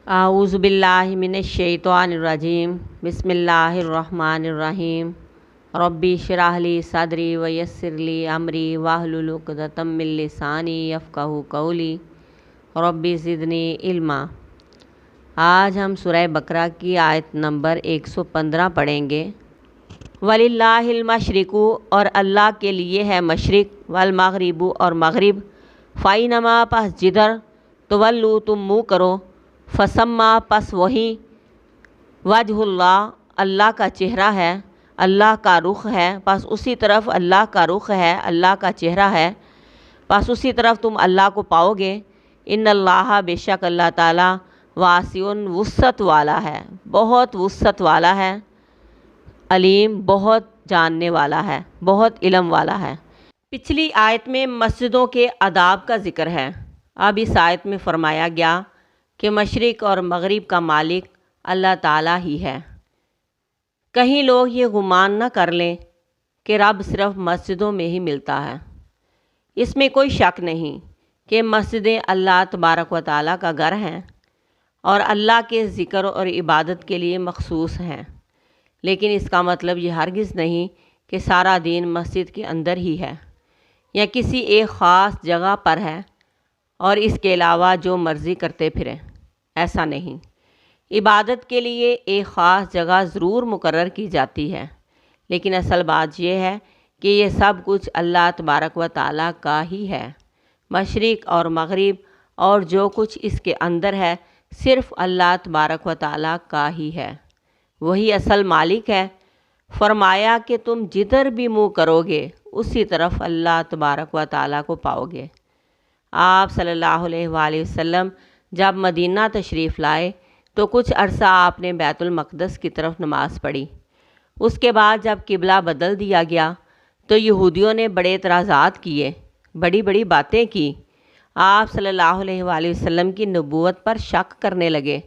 اعوذ باللہ من الشیطان الرجیم بسم اللہ الرحمن الرحیم ربی اشرح لی صدری ویسر لی امری واحلل عقدۃ من لسانی یفقہوا قولی ربی زدنی علما۔ آج ہم سورہ بقرہ کی آیت نمبر 115 پڑھیں گے۔ وَلِلَّهِ الْمَشْرِقُ، اور اللہ کے لیے ہے مشرق، والمغرب اور مغرب، فَأَيْنَمَا، پس جدھر، تولوا تم منہ کرو، فَثَمَّ، پس وہیں، وجہ اللہ، اللہ کا چہرہ ہے، اللہ کا رخ ہے، پس اسی طرف اللہ کا رخ ہے، اللہ کا چہرہ ہے، پس اسی طرف تم اللہ کو پاؤ گے۔ ان اللہ، بے شک اللہ تعالیٰ، واسع، وسعت والا ہے، بہت وسعت والا ہے، علیم، بہت جاننے والا ہے، بہت علم والا ہے۔ پچھلی آیت میں مسجدوں کے آداب کا ذکر ہے۔ اب اس آیت میں فرمایا گیا کہ مشرق اور مغرب کا مالک اللہ تعالیٰ ہی ہے۔ کہیں لوگ یہ گمان نہ کر لیں کہ رب صرف مسجدوں میں ہی ملتا ہے۔ اس میں کوئی شک نہیں کہ مسجدیں اللہ تبارک و تعالیٰ کا گھر ہیں اور اللہ کے ذکر اور عبادت کے لیے مخصوص ہیں، لیکن اس کا مطلب یہ ہرگز نہیں کہ سارا دین مسجد کے اندر ہی ہے یا کسی ایک خاص جگہ پر ہے اور اس کے علاوہ جو مرضی کرتے پھریں۔ ایسا نہیں، عبادت کے لیے ایک خاص جگہ ضرور مقرر کی جاتی ہے، لیکن اصل بات یہ ہے کہ یہ سب کچھ اللہ تبارک و تعالیٰ کا ہی ہے۔ مشرق اور مغرب اور جو کچھ اس کے اندر ہے صرف اللہ تبارک و تعالیٰ کا ہی ہے، وہی اصل مالک ہے۔ فرمایا کہ تم جدھر بھی منہ کرو گے اسی طرف اللہ تبارک و تعالیٰ کو پاؤ گے۔ آپ صلی اللہ علیہ وآلہ وسلم جب مدینہ تشریف لائے تو کچھ عرصہ آپ نے بیت المقدس کی طرف نماز پڑھی۔ اس کے بعد جب قبلہ بدل دیا گیا تو یہودیوں نے بڑے اعتراضات کیے، بڑی بڑی باتیں کی۔ آپ صلی اللہ علیہ وآلہ وسلم کی نبوت پر شک کرنے لگے۔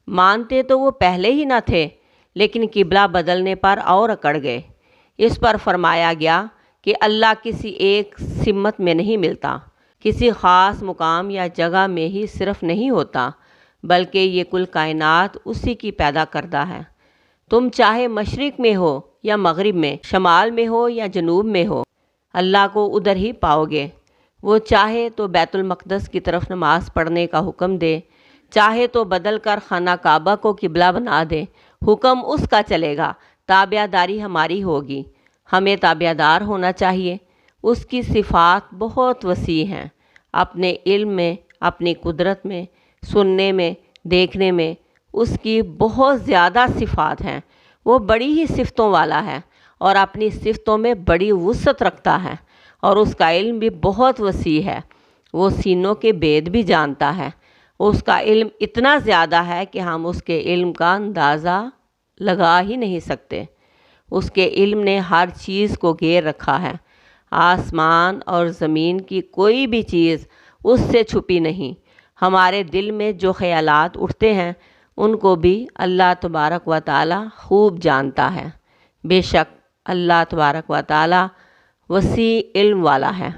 مانتے تو وہ پہلے ہی نہ تھے، لیکن قبلہ بدلنے پر اور اکڑ گئے۔ اس پر فرمایا گیا کہ اللہ کسی ایک سمت میں نہیں ملتا، کسی خاص مقام یا جگہ میں ہی صرف نہیں ہوتا، بلکہ یہ کل کائنات اسی کی پیدا کردہ ہے۔ تم چاہے مشرق میں ہو یا مغرب میں، شمال میں ہو یا جنوب میں ہو، اللہ کو ادھر ہی پاؤ گے۔ وہ چاہے تو بیت المقدس کی طرف نماز پڑھنے کا حکم دے، چاہے تو بدل کر خانہ کعبہ کو قبلہ بنا دے، حکم اس کا چلے گا، تابع داری ہماری ہوگی۔ ہمیں تابع دار ہونا چاہیے۔ اس کی صفات بہت وسیع ہیں، اپنے علم میں، اپنی قدرت میں، سننے میں، دیکھنے میں اس کی بہت زیادہ صفات ہیں۔ وہ بڑی ہی صفتوں والا ہے اور اپنی صفتوں میں بڑی وسعت رکھتا ہے، اور اس کا علم بھی بہت وسیع ہے۔ وہ سینوں کے بید بھی جانتا ہے۔ اس کا علم اتنا زیادہ ہے کہ ہم اس کے علم کا اندازہ لگا ہی نہیں سکتے۔ اس کے علم نے ہر چیز کو گھیر رکھا ہے۔ آسمان اور زمین کی کوئی بھی چیز اس سے چھپی نہیں۔ ہمارے دل میں جو خیالات اٹھتے ہیں ان کو بھی اللہ تبارک و تعالیٰ خوب جانتا ہے۔ بے شک اللہ تبارک و تعالیٰ وسیع علم والا ہے۔